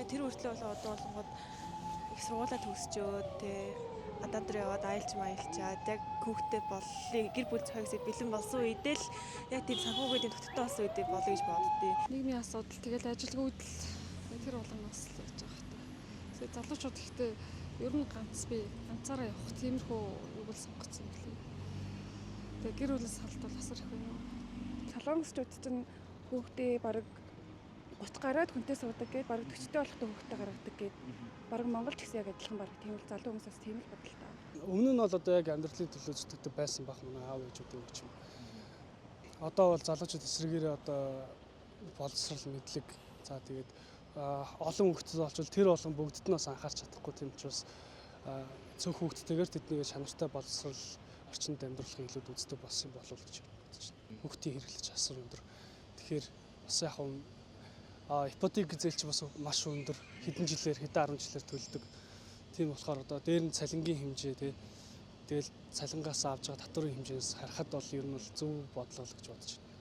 тэр хүртлээ бол одоо болгоод их сургуулаа төгсчөөд тий гадаад руу яваад аялж маялчаад яг хүүхдээ боллыг гэр бүл зохиосыг бэлэн болсон үедээ л яг тийм санхүүгийн төвтөлтөй болсон үедээ болё гэж боддتي. Нийгмийн асуудал тэгэл ажилгүйдэл тэр болгоноос л гэж байгаа хэрэг. Тэгээ залуучууд ихтэй ер нь ганцаараа явах тиймэрхүү юг л сонгоцсон юм билий. Тэгээ гэр бүлээс салт бол асар их байна. Солонгосчууд чинь хүүхдээ бараг 30 гараад хүнтэй суудаг гээд бараг 40-тэй болохтой хүүхдээ гаргадаг гээд бараг Монголч гэсэн яг адилхан бараг тийм л залуу хүмүүсээс тийм л бодолтой. Өмнө нь бол одоо яг амьдралын төлөө зүтгэдэг байсан баг манай аав ээжүүдийн үг юм. Одоо бол залуучууд эсрэгээрээ одоо боловсрал мэдлэг за тэгээд олон хүүхдүүд олчвол тэр болгон бүгдд нь бас анхаарч чадахгүй тийм учраас цөөх хүүхдтэйгээр тэднийг шанартай боловсрал орчинд амьдрахыг илүү үздэг болсон болов уу гэж бодож байна. Хүүхдийн хэрэглэж асар өндөр. Тэгэхээр бас яг ипотек зээлч бас маш өндөр хэдэн 10 жилээр төлдөг. Тийм болохоор одоо дээр нь цалингийн хэмжээ тэгэл цалингаас авж байгаа татварын хэмжээс харахад бол ер нь бол зөв бодлого л гэж бодож байна.